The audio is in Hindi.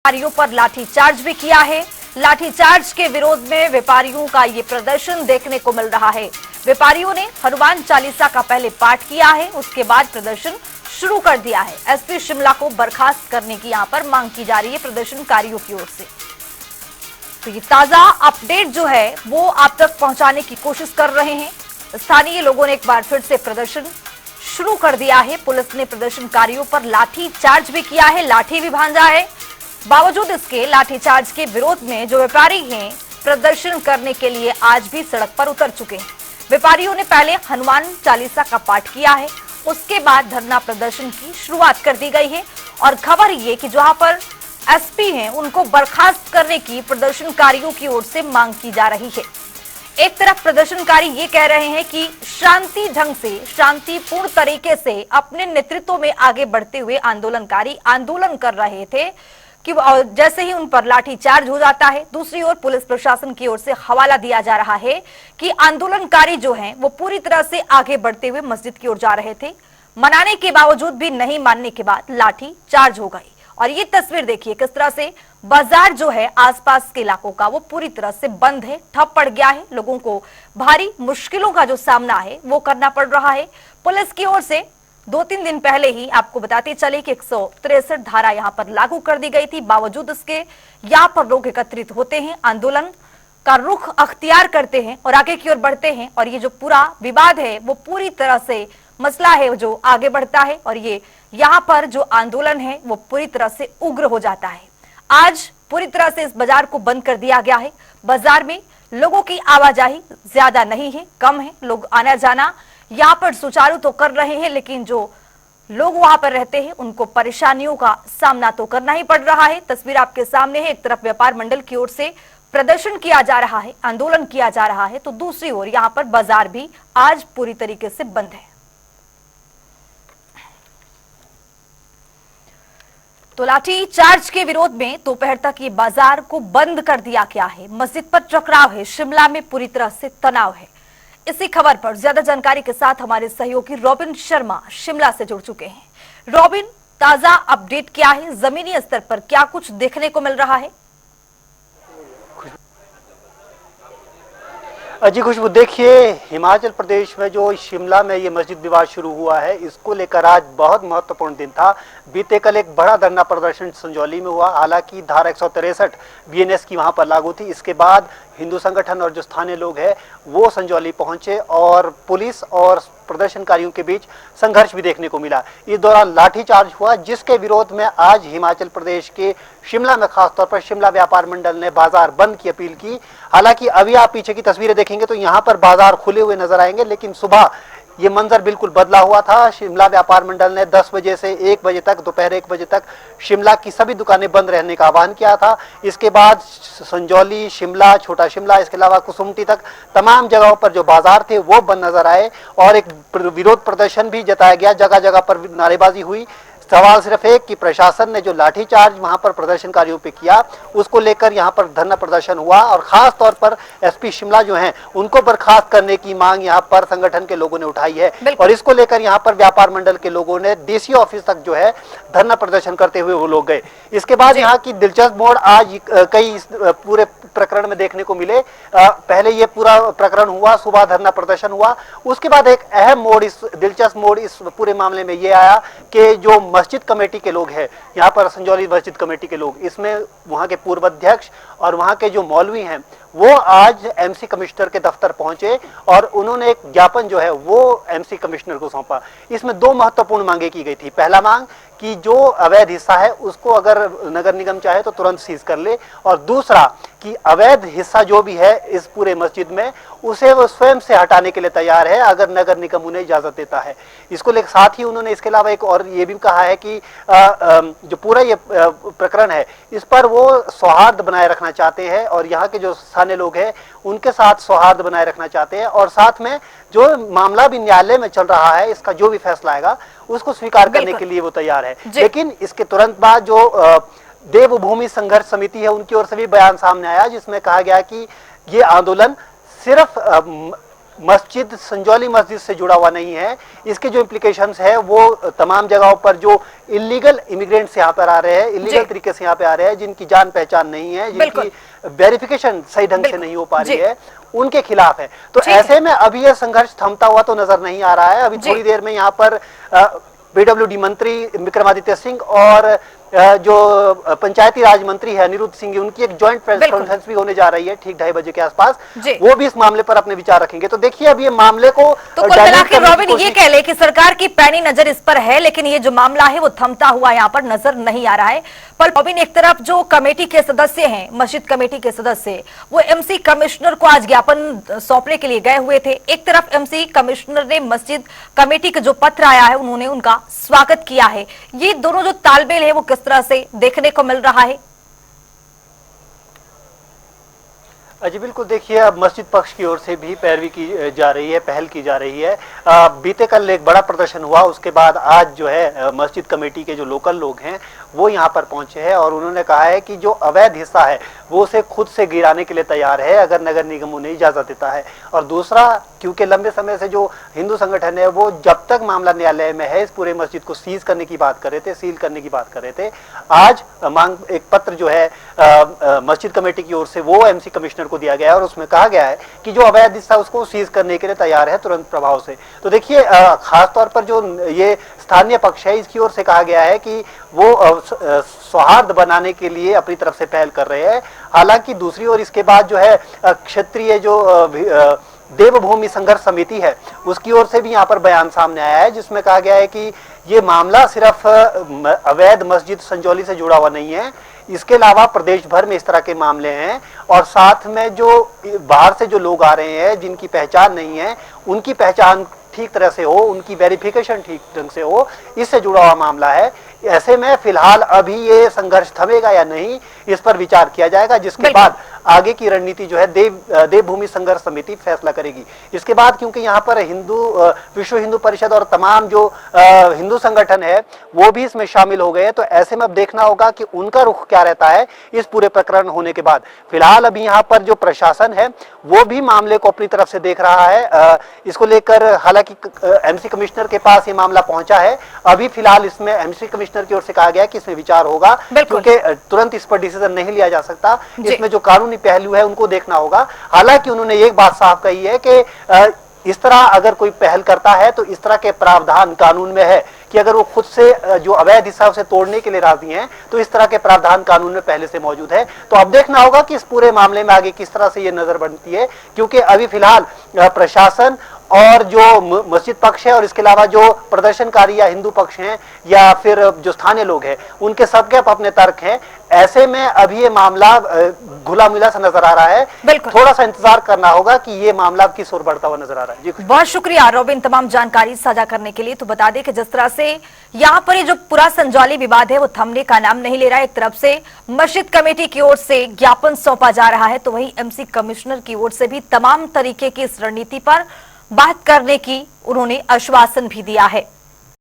व्यापारियों पर लाठीचार्ज भी किया है। लाठीचार्ज के विरोध में व्यापारियों का ये प्रदर्शन देखने को मिल रहा है। व्यापारियों ने हनुमान चालीसा का पहले पाठ किया है, उसके बाद प्रदर्शन शुरू कर दिया है। एसपी शिमला को बर्खास्त करने की यहां पर मांग की जा रही है प्रदर्शनकारियों की ओर से। तो ये ताजा अपडेट जो है वो आप तक पहुंचाने की कोशिश कर रहे हैं। स्थानीय लोगों ने एक बार फिर से प्रदर्शन शुरू कर दिया है। पुलिस ने प्रदर्शनकारियों पर लाठी चार्ज भी किया है, लाठी भी भांजा है। बावजूद इसके लाठीचार्ज के विरोध में जो व्यापारी हैं प्रदर्शन करने के लिए आज भी सड़क पर उतर चुके हैं। व्यापारियों ने पहले हनुमान चालीसा का पाठ किया है, उसके बाद धरना प्रदर्शन की शुरुआत कर दी गई है। और खबर ये कि जहां पर एसपी हैं उनको बर्खास्त करने की प्रदर्शनकारियों की ओर से मांग की जा रही है। एक तरफ प्रदर्शनकारी ये कह रहे हैं कि शांति ढंग से, शांतिपूर्ण तरीके से अपने नेतृत्व में आगे बढ़ते हुए आंदोलनकारी आंदोलन कर रहे थे कि जैसे ही उन पर लाठीचार्ज हो जाता है। दूसरी ओर पुलिस प्रशासन की ओर से हवाला दिया जा रहा है कि आंदोलनकारी जो हैं वो पूरी तरह से आगे बढ़ते हुए मस्जिद की ओर जा रहे थे। मनाने के बावजूद भी नहीं मानने के बाद लाठी चार्ज हो गई। और ये तस्वीर देखिए किस तरह से बाजार जो है आसपास के इलाकों का वो पूरी तरह से बंद है, ठप पड़ गया है। लोगों को भारी मुश्किलों का जो सामना है वो करना पड़ रहा है। पुलिस की ओर से 2-3 दिन पहले ही आपको बताते चले कि 163 धारा यहां पर लागू कर दी गई थी। बावजूद इसके यहां पर लोग एकत्रित होते हैं, आंदोलन का रुख अख्तियार करते हैं और आगे की ओर बढ़ते हैं। और ये जो पूरा विवाद है वो पूरी तरह से मसला है जो आगे बढ़ता है और ये यहाँ पर जो आंदोलन है वो पूरी तरह से उग्र हो जाता है। आज पूरी तरह से इस बाजार को बंद कर दिया गया है। बाजार में लोगों की आवाजाही ज्यादा नहीं है, कम है। लोग आना जाना यहाँ पर सुचारू तो कर रहे हैं, लेकिन जो लोग वहां पर रहते हैं उनको परेशानियों का सामना तो करना ही पड़ रहा है। तस्वीर आपके सामने है। एक तरफ व्यापार मंडल की ओर से प्रदर्शन किया जा रहा है, आंदोलन किया जा रहा है, तो दूसरी ओर यहाँ पर बाजार भी आज पूरी तरीके से बंद है। तो लाठी चार्ज के विरोध में दोपहर तक ये बाजार को बंद कर दिया गया है। मस्जिद पर टकराव है, शिमला में पूरी तरह से तनाव है। इसी खबर पर ज्यादा जानकारी के साथ हमारे सहयोगी रॉबिन शर्मा शिमला से जुड़ चुके हैं। रॉबिन, ताजा अपडेट क्या है? जमीनी स्तर पर क्या कुछ देखने को मिल रहा है? जी खुशबू, देखिए हिमाचल प्रदेश में जो शिमला में ये मस्जिद विवाद शुरू हुआ है, इसको लेकर आज बहुत महत्वपूर्ण दिन था। बीते कल एक बड़ा धरना प्रदर्शन संजौली में हुआ। हालांकि धारा 163 बीएनएस की वहां पर लागू थी। इसके बाद हिंदू संगठन और जो स्थानीय लोग हैं वो संजौली पहुंचे और पुलिस और प्रदर्शनकारियों के बीच संघर्ष भी देखने को मिला। इस दौरान लाठीचार्ज हुआ, जिसके विरोध में आज हिमाचल प्रदेश के शिमला में खासतौर पर शिमला व्यापार मंडल ने बाजार बंद की अपील की। हालांकि अभी आप पीछे की तस्वीरें देखेंगे तो यहाँ पर बाजार खुले हुए नजर आएंगे, लेकिन सुबह ये मंजर बिल्कुल बदला हुआ था। शिमला व्यापार मंडल ने 10 बजे से 1 बजे तक, दोपहर 1 बजे तक शिमला की सभी दुकानें बंद रहने का आह्वान किया था। इसके बाद संजौली, शिमला, छोटा शिमला, इसके अलावा कुसुम्पटी तक तमाम जगहों पर जो बाजार थे वो बंद नजर आए और एक विरोध प्रदर्शन भी जताया गया। जगह जगह पर नारेबाजी हुई। सवाल सिर्फ एक कि प्रशासन ने जो लाठीचार्ज वहां पर प्रदर्शनकारियों पे किया उसको लेकर यहां पर धरना प्रदर्शन हुआ और खास तौर पर एसपी शिमला जो हैं उनको बर्खास्त करने की मांग यहां पर संगठन के लोगों ने उठाई है। और इसको लेकर यहां पर व्यापार मंडल के लोगों ने डीसी ऑफिस तक जो है धरना प्रदर्शन करते हुए वो लोग गए। इसके बाद यहाँ की दिलचस्प मोड़ आज कई पूरे प्रकरण में देखने को मिले। पहले ये पूरा प्रकरण हुआ, सुबह धरना प्रदर्शन हुआ। उसके बाद एक अहम मोड़, इस दिलचस्प मोड़ इस पूरे मामले में ये आया कि जो मस्जिद कमेटी के लोग हैं, यहाँ पर संजौली मस्जिद कमेटी के लोग, इसमें वहाँ के पूर्व अध्यक्ष और वहाँ के जो मौलवी हैं वो आज एमसी कमिश्नर के दफ्तर पहुंचे और उन्होंने एक ज्ञापन जो है वो एमसी कमिश्नर को सौंपा। इसमें 2 महत्वपूर्ण मांगे की गई थी। पहला मांग कि जो अवैध हिस्सा है उसको अगर नगर निगम चाहे तो तुरंत सीज कर ले, और दूसरा कि अवैध हिस्सा जो भी है इस पूरे मस्जिद में उसे वो स्वयं से हटाने के लिए तैयार है अगर नगर निगम उन्हें इजाजत देता है। इसको लेकर साथ ही उन्होंने इसके अलावा एक और ये भी कहा है कि जो पूरा ये प्रकरण है इस पर वो सौहार्द बनाए रखना चाहते हैं और यहाँ के जो स्थानीय लोग हैं उनके साथ सौहार्द बनाए रखना चाहते हैं और साथ में जो मामला भी न्यायालय में चल रहा है इसका जो भी फैसला आएगा उसको स्वीकार करने के लिए वो तैयार है। लेकिन इसके तुरंत बाद जो देवभूमि संघर्ष समिति है उनकी ओर से भी बयान सामने आया जिसमें कहा गया कि ये आंदोलन सिर्फ मस्जिद संजौली मस्जिद से जुड़ा हुआ नहीं है। इसके जो इम्प्लीकेशंस है वो तमाम जगहों पर जो इलीगल इमिग्रेंट्स यहाँ पर आ रहे हैं, इलीगल तरीके से यहाँ पे आ रहे हैं, जिनकी जान पहचान नहीं है, जिनकी वेरिफिकेशन सही ढंग से नहीं हो पा रही है, उनके खिलाफ है। तो ऐसे में अभी यह संघर्ष थमता हुआ तो नजर नहीं आ रहा है। अभी थोड़ी देर में यहाँ पर पीडब्ल्यूडी मंत्री विक्रमादित्य सिंह और जो पंचायती राज मंत्री है अनिरुद्ध सिंह, उनकी एक जॉइंट प्रेस कॉन्फ्रेंस भी होने जा रही है ठीक 2:30 बजे के आसपास। वो भी इस मामले पर अपने विचार रखेंगे। तो देखिए अब ये मामले को तो कुल मिलाकर रॉबिन ये कह ले कि सरकार की पैनी नजर इस पर है, लेकिन ये जो मामला है वो थमता हुआ यहाँ पर नजर नहीं आ रहा है। पर रॉबिन, एक तरफ जो कमेटी के सदस्य हैं, मस्जिद कमेटी के सदस्य, वो एमसी कमिश्नर को आज ज्ञापन सौंपने के लिए गए हुए थे। एक तरफ एमसी कमिश्नर ने मस्जिद कमेटी का जो पत्र आया है उन्होंने उनका स्वागत किया है। ये दोनों जो तालमेल है वो किस तरह से देखने को मिल रहा है? जी बिल्कुल, देखिए अब मस्जिद पक्ष की ओर से भी पैरवी की जा रही है, पहल की जा रही है। बीते कल एक बड़ा प्रदर्शन हुआ, उसके बाद आज जो है मस्जिद कमेटी के जो लोकल लोग हैं वो यहाँ पर पहुंचे हैं और उन्होंने कहा है कि जो अवैध हिस्सा है वो उसे खुद से गिराने के लिए तैयार है अगर नगर निगम उन्हें इजाजत देता है। और दूसरा, क्योंकि लंबे समय से जो हिंदू संगठन है वो जब तक मामला न्यायालय में है इस पूरे मस्जिद को सीज करने की बात कर रहे थे, सील करने की बात कर रहे थे। आज मांग एक पत्र जो है मस्जिद कमेटी की ओर से वो एमसी कमिश्नर को दिया गया है और उसमें कहा गया है कि जो अवैध हिस्सा उसको सीज करने के लिए तैयार है तुरंत प्रभाव से। तो देखिए खासतौर पर जो ये स्थानीय पक्ष है इसकी ओर से कहा गया है कि वो सौहार्द बनाने के लिए अपनी तरफ से पहल कर रहे हैं। हालांकि दूसरी ओर इसके बाद जो है क्षेत्रीय जो देवभूमि संघर्ष समिति है उसकी ओर से भी यहाँ पर बयान सामने आया है जिसमें कहा गया है कि ये मामला सिर्फ अवैध मस्जिद संजौली से जुड़ा हुआ नहीं है, इसके अलावा प्रदेश भर में इस तरह के मामले हैं और साथ में जो बाहर से जो लोग आ रहे हैं जिनकी पहचान नहीं है उनकी पहचान ठीक तरह से हो, उनकी वेरिफिकेशन ठीक ढंग से हो, इससे जुड़ा हुआ मामला है। ऐसे में फिलहाल अभी ये संघर्ष थमेगा या नहीं इस पर विचार किया जाएगा, जिसके बाद आगे की रणनीति जो है देवभूमि संघर्ष समिति फैसला करेगी। इसके बाद क्योंकि यहाँ पर विश्व हिंदू परिषद और तमाम जो हिंदू संगठन है वो भी इसमें शामिल हो गए हैं, तो ऐसे में अब देखना होगा कि उनका रुख क्या रहता है इस पूरे प्रकरण होने के बाद। फिलहाल अभी यहाँ पर जो प्रशासन है वो भी मामले को अपनी तरफ से देख रहा है। इसको लेकर हालांकि एमसी कमिश्नर के पास ये मामला पहुंचा है, अभी फिलहाल इसमें एमसी कमिश्नर की ओर से कहा गया कि इसमें विचार होगा, क्योंकि तुरंत इस पर डिसीजन नहीं लिया जा सकता। इसमें जो कानूनी पहलू है उनको देखना होगा। हालांकि उन्होंने एक बात साफ कही है कि इस तरह अगर कोई पहल करता है तो इस तरह के प्रावधान कानून में है कि अगर वो खुद से जो अवैध हिस्सा उसे तोड़ने के लिए राजी हैं तो इस तरह के प्रावधान कानून में पहले से मौजूद है। तो अब देखना होगा कि इस पूरे मामले में आगे किस तरह से ये नजर बनती है, क्योंकि अभी फिलहाल प्रशासन और जो मस्जिद पक्ष है और इसके अलावा जो प्रदर्शनकारी या हिंदू पक्ष हैं या फिर जो स्थानीय लोग हैं उनके सबके अपने तर्क हैं। ऐसे में अभी ये मामला घुला मिला सा नजर आ रहा है। थोड़ा सा इंतजार करना होगा कि ये मामला अब किस ओर बढ़ता हुआ नजर आ रहा है। जी बहुत शुक्रिया रॉबिन तमाम जानकारी साझा करने के लिए। तो बता दें कि जिस तरह से यहाँ पर ये जो पूरा संजौली विवाद है वो थमने का नाम नहीं ले रहा है। एक तरफ से मस्जिद कमेटी की ओर से ज्ञापन सौंपा जा रहा है तो वहीं एमसी कमिश्नर की ओर से भी तमाम तरीके की इस रणनीति पर बात करने की उन्होंने आश्वासन भी दिया है।